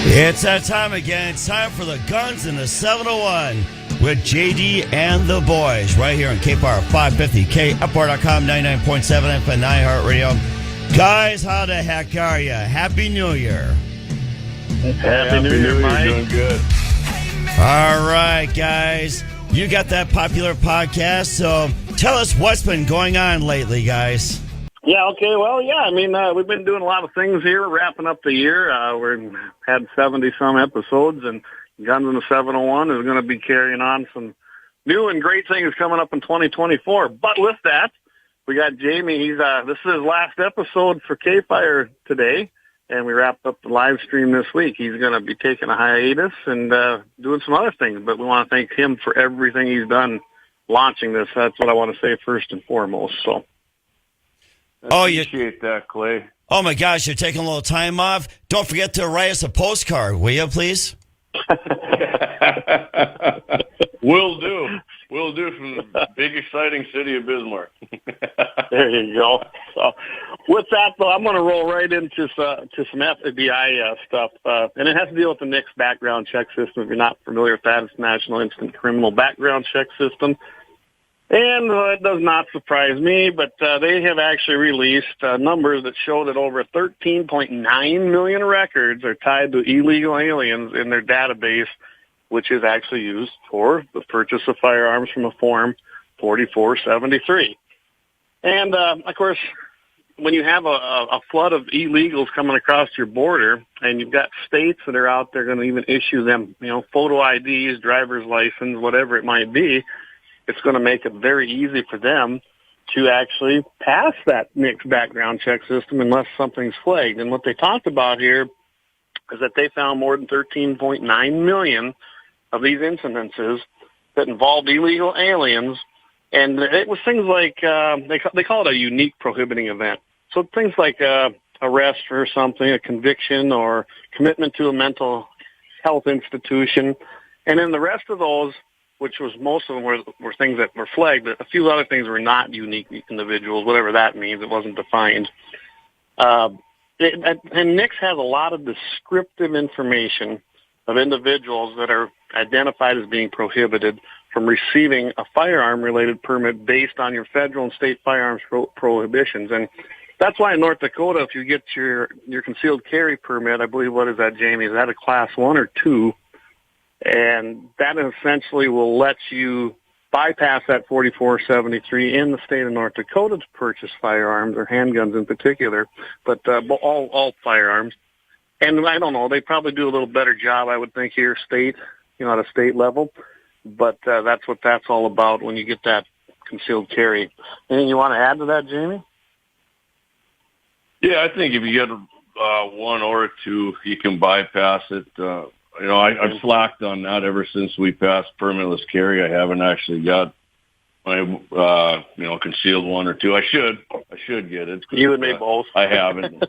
It's that time again. It's time for the Guns in the 701 with JD and the boys right here on KFYR 550, KFYR.com, 99.7 FM, iHeartRadio. Guys, how the heck are you? Happy New Year. Happy New Year, Mike. Doing good. All right, guys. You got that popular podcast, so tell us what's been going on lately, guys. Yeah, okay. Well, yeah, I mean, we've been doing a lot of things here, wrapping up the year. We've had 70-some episodes, and Guns in the 701 is going to be carrying on some new and great things coming up in 2024. But with that, we got Jamie. This is his last episode for KFYR today, and we wrapped up the live stream this week. He's going to be taking a hiatus and doing some other things, but we want to thank him for everything he's done launching this. That's what I want to say first and foremost, so. Appreciate that, Clay. Oh, my gosh, you're taking a little time off. Don't forget to write us a postcard, will you, please? Will do. Will do from the big, exciting city of Bismarck. There you go. So, with that, though, I'm going to roll right into some FBI stuff, and it has to deal with the NICS background check system. If you're not familiar with that, it's National Instant Criminal Background Check System. And it does not surprise me, but they have actually released numbers that show that over 13.9 million records are tied to illegal aliens in their database, which is actually used for the purchase of firearms from a Form 4473. And, of course, when you have a flood of illegals coming across your border, and you've got states that are out there going to even issue them, photo IDs, driver's license, whatever it might be, it's going to make it very easy for them to actually pass that NICS background check system unless something's flagged. And what they talked about here is that they found more than 13.9 million of these incidences that involved illegal aliens, and it was things like they call it a unique prohibiting event. So things like arrest for something, a conviction, or commitment to a mental health institution. And then the rest of those, which was most of them were things that were flagged, but a few other things were not unique individuals, whatever that means. It wasn't defined. And NICS has a lot of descriptive information of individuals that are identified as being prohibited from receiving a firearm-related permit based on your federal and state firearms prohibitions. And that's why in North Dakota, if you get your concealed carry permit, I believe, what is that, Jamie? Is that a Class 1 or 2? And that essentially will let you bypass that 4473 in the state of North Dakota to purchase firearms, or handguns in particular, but all firearms. And I don't know, they probably do a little better job, I would think, here at a state level. But that's what that's all about when you get that concealed carry. Anything you want to add to that, Jamie? Yeah, I think if you get one or two, you can bypass it. I've slacked on that ever since we passed permitless carry. I haven't actually got my, concealed one or two. I should get it. You and me both. I haven't.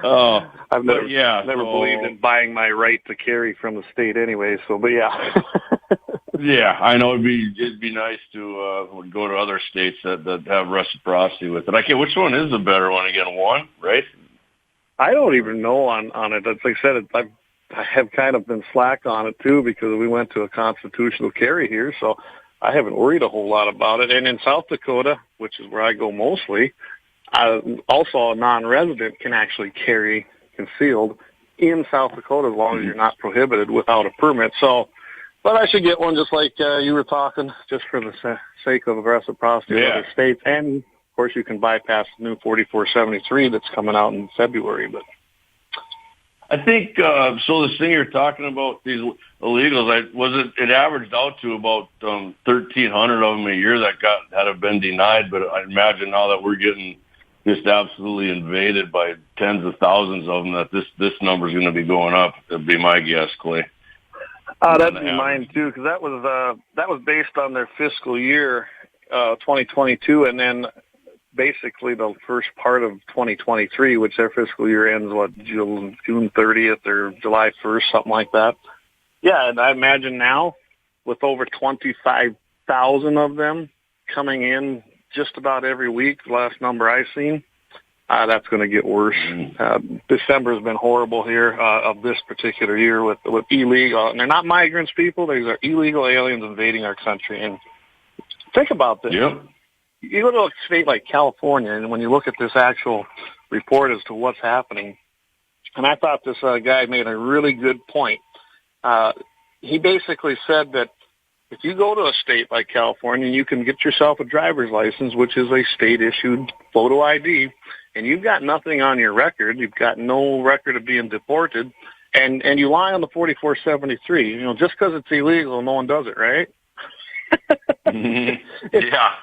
I've never believed in buying my right to carry from the state anyway. So, but yeah. Yeah, I know it'd be nice to go to other states that have reciprocity with it. Okay, which one is the better one? Again, one, right? I don't even know on it. It's like I said, I have kind of been slack on it too, because we went to a constitutional carry here, so I haven't worried a whole lot about it. And in South Dakota, which is where I go mostly, also a non-resident can actually carry concealed in South Dakota as long as you're not prohibited without a permit. So, but I should get one just like you were talking, just for the sake of reciprocity of other states. And of course, you can bypass the new 4473 that's coming out in February. But I think so. This thing you're talking about, these illegals, it averaged out to about 1,300 of them a year that have been denied. But I imagine now that we're getting just absolutely invaded by tens of thousands of them, that this number is going to be going up. That'd be my guess, Clay. That'd be mine too, because that was based on their fiscal year 2022, and then basically the first part of 2023, which their fiscal year ends, June 30th or July 1st, something like that. Yeah, and I imagine now with over 25,000 of them coming in just about every week, the last number I've seen, that's going to get worse. December has been horrible here of this particular year with illegal, and they're not migrants, people. These are illegal aliens invading our country. And think about this. Yep. You go to a state like California, and when you look at this actual report as to what's happening, and I thought this guy made a really good point. He basically said that if you go to a state like California, you can get yourself a driver's license, which is a state-issued photo ID, and you've got nothing on your record. You've got no record of being deported, and you lie on the 4473. You know, just because it's illegal, no one does it, right? Yeah.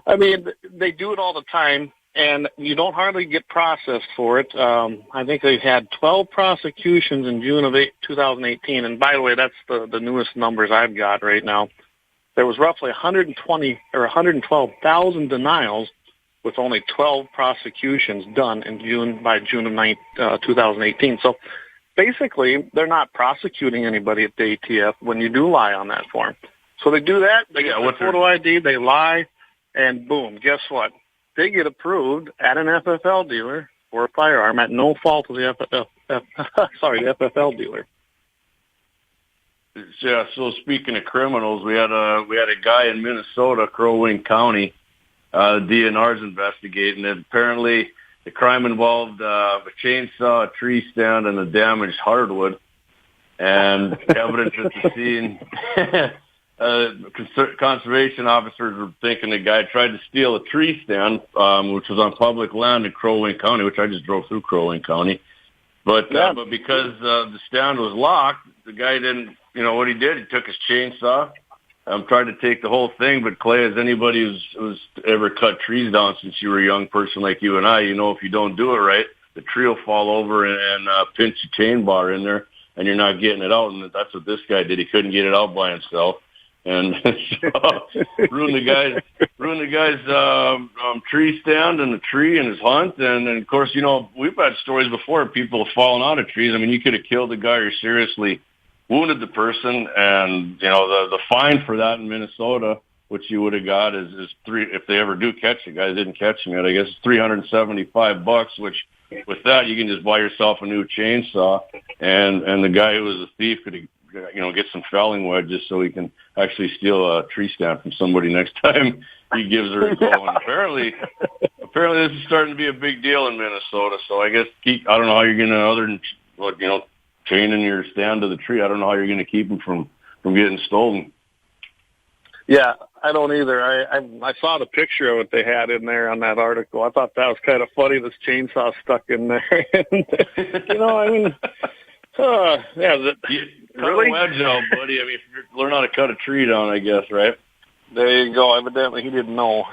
I mean, they do it all the time, and you don't hardly get processed for it. I think they had 12 prosecutions in June of 2018, and by the way, that's the newest numbers I've got right now. There was roughly 120 or 112,000 denials, with only 12 prosecutions done by June of 2018. So basically, they're not prosecuting anybody at the ATF when you do lie on that form. So they do that. They get their photo ID, they lie, and boom, guess what? They get approved at an FFL dealer for a firearm at no fault of the FFL dealer. Yeah. So speaking of criminals, we had a guy in Minnesota, Crow Wing County. DNR's investigating it. Apparently, the crime involved a chainsaw, a tree stand, and a damaged hardwood. And evidence at the scene. Conservation officers were thinking the guy tried to steal a tree stand, which was on public land in Crow Wing County, which I just drove through Crow Wing County. But because the stand was locked, the guy didn't, you know what he did? He took his chainsaw, tried to take the whole thing. But Clay, as anybody who's ever cut trees down since you were a young person like you and I, you know if you don't do it right, the tree will fall over and pinch the chain bar in there, and you're not getting it out. And that's what this guy did. He couldn't get it out by himself. And so ruined the guy's tree stand and the tree and his hunt. And of course, you know, we've had stories before of people falling out of trees. I mean, you could have killed the guy or seriously wounded the person. And, you know, the fine for that in Minnesota, which you would have got is if they ever do catch the guy. They didn't catch him yet. I guess it's $375, which with that, you can just buy yourself a new chainsaw. And the guy who was a thief could have, you know, get some felling wedges so he can actually steal a tree stand from somebody next time he gives her a call. And apparently this is starting to be a big deal in Minnesota. So I guess I don't know how you're going to, other than, you know, chaining your stand to the tree, I don't know how you're going to keep them from getting stolen. Yeah, I don't either. I saw the picture of what they had in there on that article. I thought that was kind of funny, this chainsaw stuck in there. You know, I mean, yeah. Really? Cut a wedge out, buddy. I mean, learn how to cut a tree down, I guess, right? There you go. Evidently, he didn't know.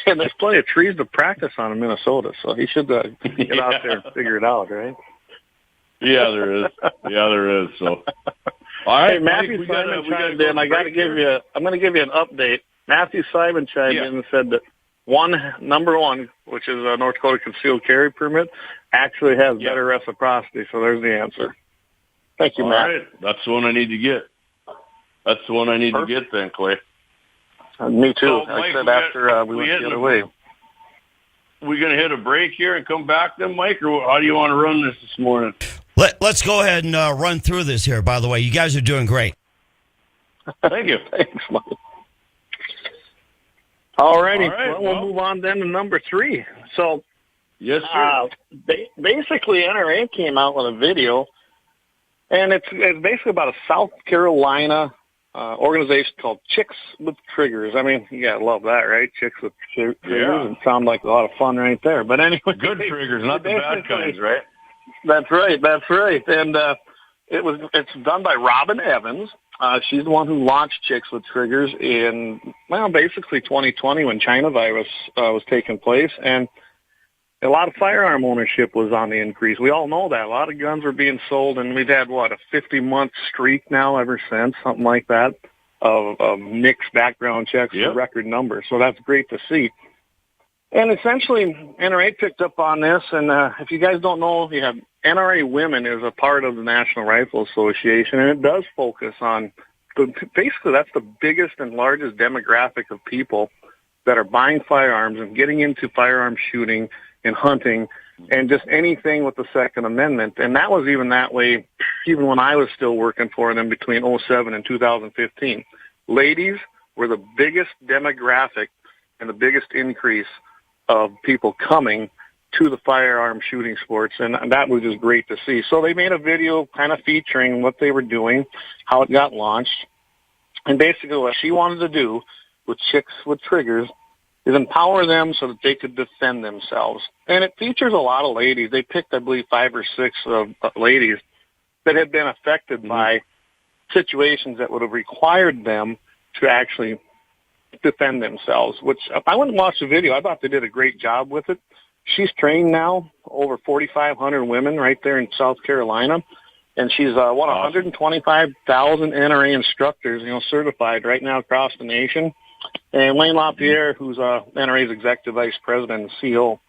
And there's plenty of trees to practice on in Minnesota, so he should get out there and figure it out, right? Yeah, there is. So, all right, hey, Matthew Simon chimed in. I'm going to give you an update. Matthew Simon chimed in and said that number one, which is a North Dakota concealed carry permit, actually has better reciprocity. So there's the answer. Thank you, Matt. All right. That's the one I need to get. That's the one I need to get then, Clay. Me too. So, I Mike, said after we went the other way. We're going to hit a break here and come back then, Mike, or how do you want to run this morning? Let's go ahead and run through this here, by the way. You guys are doing great. Thank you. Thanks, Mike. All righty. Well, we'll move on then to number 3. So, yes, sir. Basically, NRA came out with a video, and it's basically about a South Carolina organization called Chicks with Triggers. I mean, you gotta love that, right? Chicks with Triggers, and sound like a lot of fun right there. But anyway, good triggers, not the bad kinds, right? That's right. And it's done by Robin Evans. She's the one who launched Chicks with Triggers in, basically 2020 when China virus was taking place, and a lot of firearm ownership was on the increase. We all know that. A lot of guns were being sold, and we've had, a 50-month streak now ever since, something like that, of mixed background checks, a record number. So that's great to see. And essentially, NRA picked up on this, and if you guys don't know, you have NRA Women is a part of the National Rifle Association, and it does focus on, basically that's the biggest and largest demographic of people that are buying firearms and getting into firearm shooting in hunting, and just anything with the Second Amendment. And that was even that way even when I was still working for them between '07 and 2015. Ladies were the biggest demographic and the biggest increase of people coming to the firearm shooting sports, and that was just great to see. So they made a video kind of featuring what they were doing, how it got launched, and basically what she wanted to do with Chicks with Triggers is empower them so that they could defend themselves. And it features a lot of ladies. They picked, I believe, 5 or 6 ladies that had been affected by situations that would have required them to actually defend themselves, which I went and watched the video. I thought they did a great job with it. She's trained now over 4,500 women right there in South Carolina, and she's one of 125,000 NRA instructors, certified right now across the nation. And Wayne LaPierre, who's NRA's executive vice president and CEO,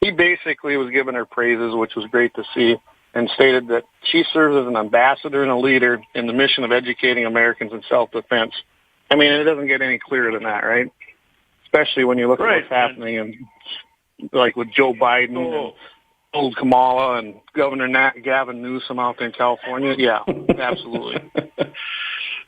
he basically was giving her praises, which was great to see, and stated that she serves as an ambassador and a leader in the mission of educating Americans in self-defense. I mean, it doesn't get any clearer than that, right? Especially when you look at what's happening in, like with Joe Biden and old Kamala and Governor Gavin Newsom out there in California. Yeah, absolutely.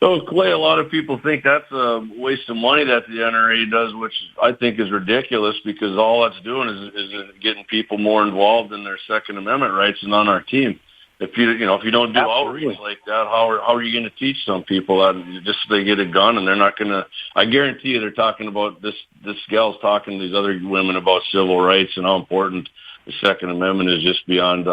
So, Clay, a lot of people think that's a waste of money that the NRA does, which I think is ridiculous because all that's doing is getting people more involved in their Second Amendment rights and on our team. If you don't do outreach like that, how are you going to teach some people that just they get a gun and they're not going to? I guarantee you, they're talking about this. This gal's talking to these other women about civil rights and how important the Second Amendment is, just beyond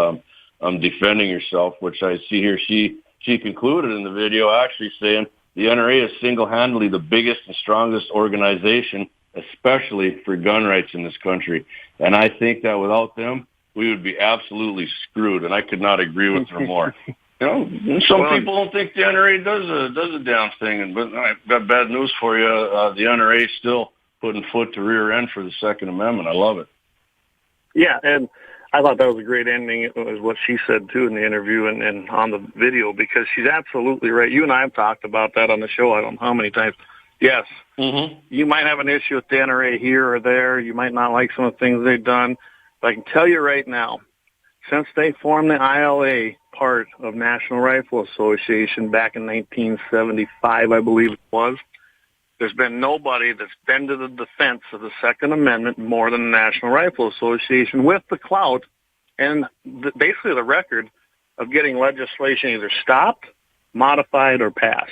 defending yourself. Which I see here, she concluded in the video actually saying the NRA is single-handedly the biggest and strongest organization, especially for gun rights in this country. And I think that without them, we would be absolutely screwed, and I could not agree with her more. Some people don't think the NRA does a damn thing, but I've got bad news for you. The NRA is still putting foot to rear end for the Second Amendment. I love it. Yeah, and I thought that was a great ending. It was what she said, too, in the interview and on the video, because she's absolutely right. You and I have talked about that on the show I don't know how many times. Yes, you might have an issue with the NRA here or there. You might not like some of the things they've done. But I can tell you right now, since they formed the ILA part of National Rifle Association back in 1975, I believe it was, there's been nobody that's been to the defense of the Second Amendment more than the National Rifle Association, with the clout and basically the record of getting legislation either stopped, modified, or passed.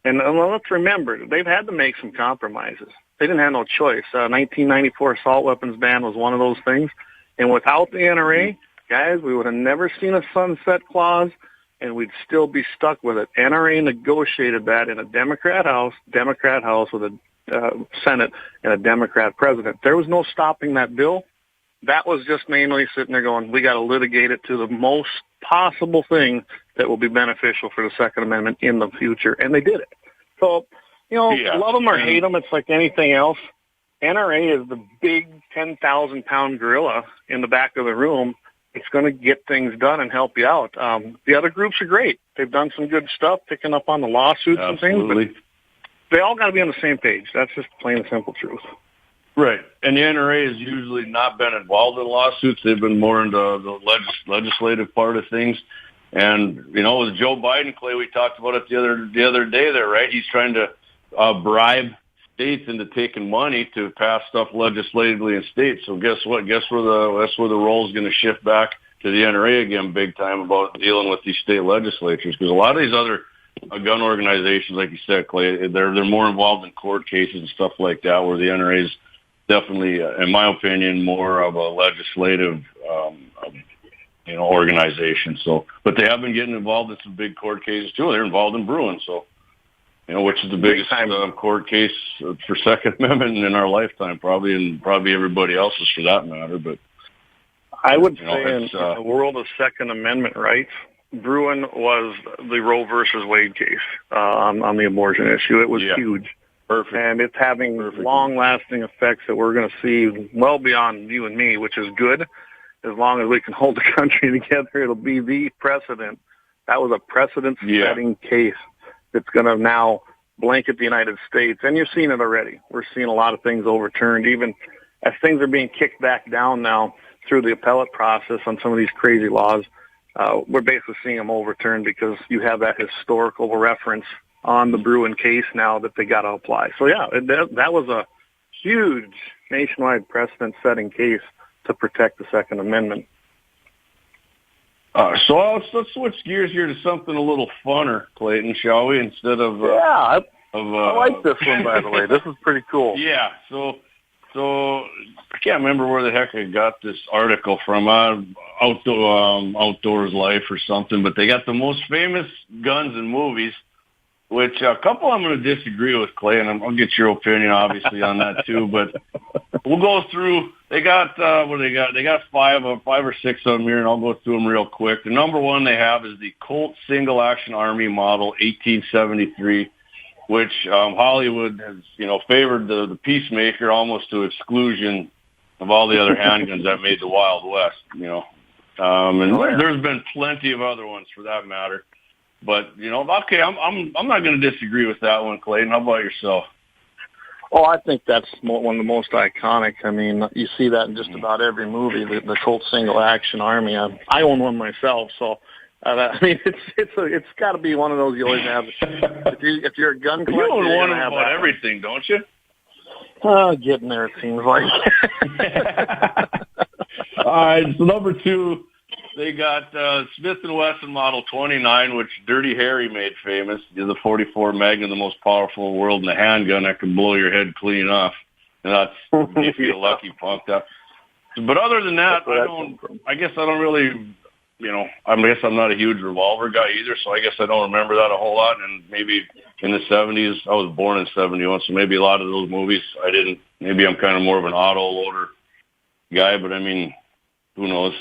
And let's remember, they've had to make some compromises. They didn't have no choice. 1994 assault weapons ban was one of those things. And without the NRA, guys, we would have never seen a sunset clause, and we'd still be stuck with it. NRA negotiated that in a Democrat House with a Senate and a Democrat president. There was no stopping that bill. That was just mainly sitting there going, we got to litigate it to the most possible thing that will be beneficial for the Second Amendment in the future. And they did it. So, love them or hate them, it's like anything else. NRA is the big 10,000-pound gorilla in the back of the room. It's going to get things done and help you out. The other groups are great. They've done some good stuff, picking up on the lawsuits and things, but they all got to be on the same page. That's just plain and simple truth. Right. And the NRA has usually not been involved in lawsuits. They've been more into the legislative part of things. And, with Joe Biden, Clay, we talked about it the other day there, right? He's trying to bribe states into taking money to pass stuff legislatively in states. So guess what? Guess where the role is going to shift back to the NRA again, big time, about dealing with these state legislatures, because a lot of these other gun organizations, like you said, Clay, they're more involved in court cases and stuff like that, where the NRA is definitely, in my opinion, more of a legislative, organization. So, but they have been getting involved in some big court cases too. They're involved in Bruin, so. Which is the biggest court case for Second Amendment in our lifetime, probably, and probably everybody else's for that matter. But I would say in the world of Second Amendment rights, Bruin was the Roe versus Wade case on the abortion issue. It was huge. Perfect. And it's having long-lasting effects that we're going to see well beyond you and me, which is good. As long as we can hold the country together, it'll be the precedent. That was a precedent-setting case. It's going to now blanket the United States. And you're seeing it already. We're seeing a lot of things overturned, even as things are being kicked back down now. through the appellate process on some of these crazy laws, we're basically seeing them overturned because you have that historical reference on the Bruin case now that they got to apply. So, yeah, that was a huge nationwide precedent-setting case to protect the Second Amendment. So let's switch gears here to something a little funner, Clayton, shall we? Instead of I like this one, by the way. This is pretty cool. Yeah. So I can't remember where the heck I got this article from. Outdoors Life or something. But they got the most famous guns in movies, which a couple I'm going to disagree with, Clay, and I'll get your opinion obviously on that too. But we'll go through. They got what do they got? They got five or six of them here, and I'll go through them real quick. The number one they have is the Colt Single Action Army Model 1873, which Hollywood has favored the Peacemaker almost to exclusion of all the other handguns that made the Wild West. There's been plenty of other ones for that matter. But okay, I'm not going to disagree with that one, Clayton. How about yourself? Oh, I think that's one of the most iconic. I mean, you see that in just about every movie. The Colt Single Action Army. I own one myself, so I mean, it's got to be one of those you always have. If you're a gun collector, you own one of them about everything, don't you? Getting there, it seems like. All right, so number two. They got Smith & Wesson Model 29, which Dirty Harry made famous. Is the 44 Magnum, the most powerful in the world, and a handgun that can blow your head clean off. And that's if you're lucky punk. But other than that, I guess I don't really, I guess I'm not a huge revolver guy either, so I guess I don't remember that a whole lot. And maybe in the 70s, I was born in 71, so maybe a lot of those movies I didn't. Maybe I'm kind of more of an auto loader guy, but I mean, who knows?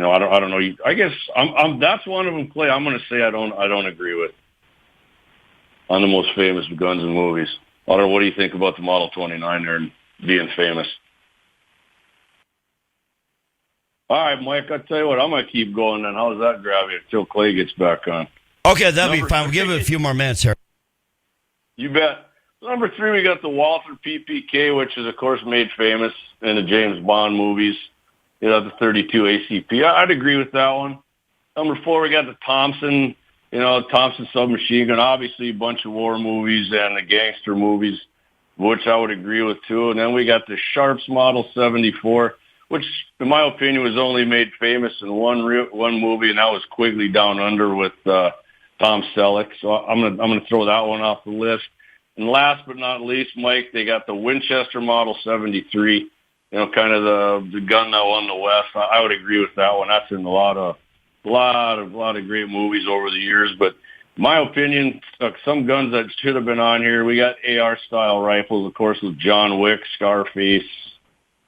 I don't know. I guess that's one of them, Clay. I'm going to say I don't agree with on the most famous guns in movies. I don't know. What do you think about the Model 29 there and being famous? All right, Mike. I'll tell you what. I'm going to keep going. Then how's that grab you until Clay gets back on? Okay, that'll be fine. We'll give it a few more minutes here. You bet. Number three, we got the Walther PPK, which is of course made famous in the James Bond movies. The 32 ACP. I'd agree with that one. Number four, we got the Thompson, Thompson submachine gun. Obviously, a bunch of war movies and the gangster movies, which I would agree with too. And then we got the Sharps Model 74, which, in my opinion, was only made famous in one movie, and that was Quigley Down Under with Tom Selleck. So I'm gonna throw that one off the list. And last but not least, Mike, they got the Winchester Model 73. Kind of the gun that won the West. I would agree with that one. That's in a lot of great movies over the years. But in my opinion, some guns that should have been on here. We got AR-style rifles, of course, with John Wick, Scarface,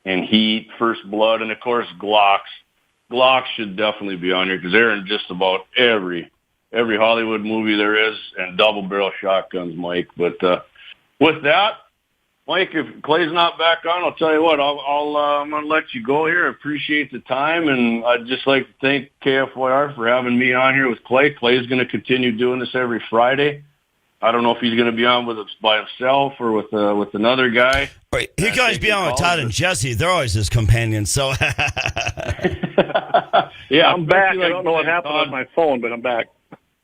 and Heat, First Blood, and of course Glocks. Glocks should definitely be on here because they're in just about every Hollywood movie there is, and double-barrel shotguns, Mike. But with that, Mike, if Clay's not back on, I'll tell you what, I'm going to let you go here. I appreciate the time, and I'd just like to thank KFYR for having me on here with Clay. Clay's going to continue doing this every Friday. I don't know if he's going to be on with us by himself or with another guy. Right. He can always be on with Todd and Jesse. They're always his companions. So, yeah, I'm back. I don't know what happened on my phone, but I'm back.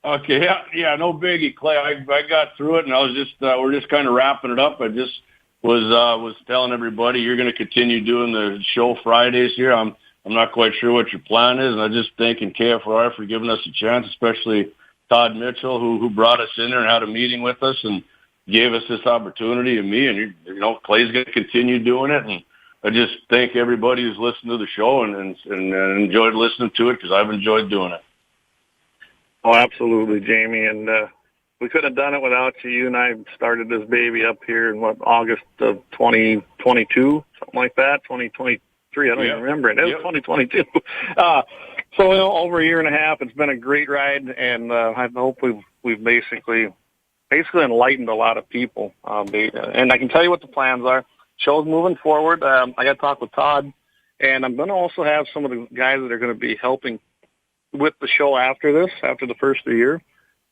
Okay, yeah, no biggie, Clay. I got through it, and I was just we're just kind of wrapping it up. I just was telling everybody you're going to continue doing the show Fridays here. I'm not quite sure what your plan is, and I'm just thanking KFYR for giving us a chance, especially Todd Mitchell, who brought us in there and had a meeting with us and gave us this opportunity, and me, and Clay's going to continue doing it. And I just thank everybody who's listened to the show and enjoyed listening to it because I've enjoyed doing it. Oh, absolutely, Jamie, and we couldn't have done it without you. You and I started this baby up here in August of 2022, something like that, 2023. I don't even remember it. It was 2022. So over a year and a half, it's been a great ride, and I hope we've basically enlightened a lot of people. And I can tell you what the plans are. Show's moving forward. I got to talk with Todd, and I'm going to also have some of the guys that are going to be helping with the show after the first of the year.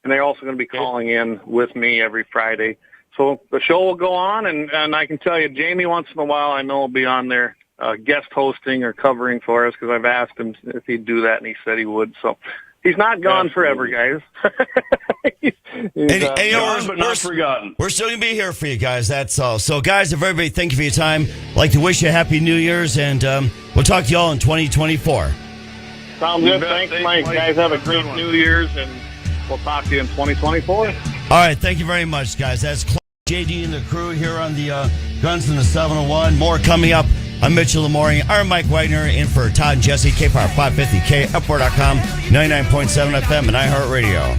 And they're also going to be calling in with me every Friday. So the show will go on, and I can tell you, Jamie, once in a while, I know will be on there guest hosting or covering for us, because I've asked him if he'd do that, and he said he would. So he's not gone forever, guys. Gone, but not forgotten. We're still going to be here for you guys. That's all. So, guys, everybody, thank you for your time. I'd like to wish you a happy New Year's, and we'll talk to you all in 2024. Sounds good. Thanks, Mike. Guys, have a great New Year's, and we'll talk to you in 2024. All right. Thank you very much, guys. That's JD and the crew here on the Guns in the 701. More coming up. I'm Mitchell Lamourie. I'm Mike Wagner in for Todd and Jesse, KFYR 550, KFYR.com, 99.7 FM, and iHeartRadio.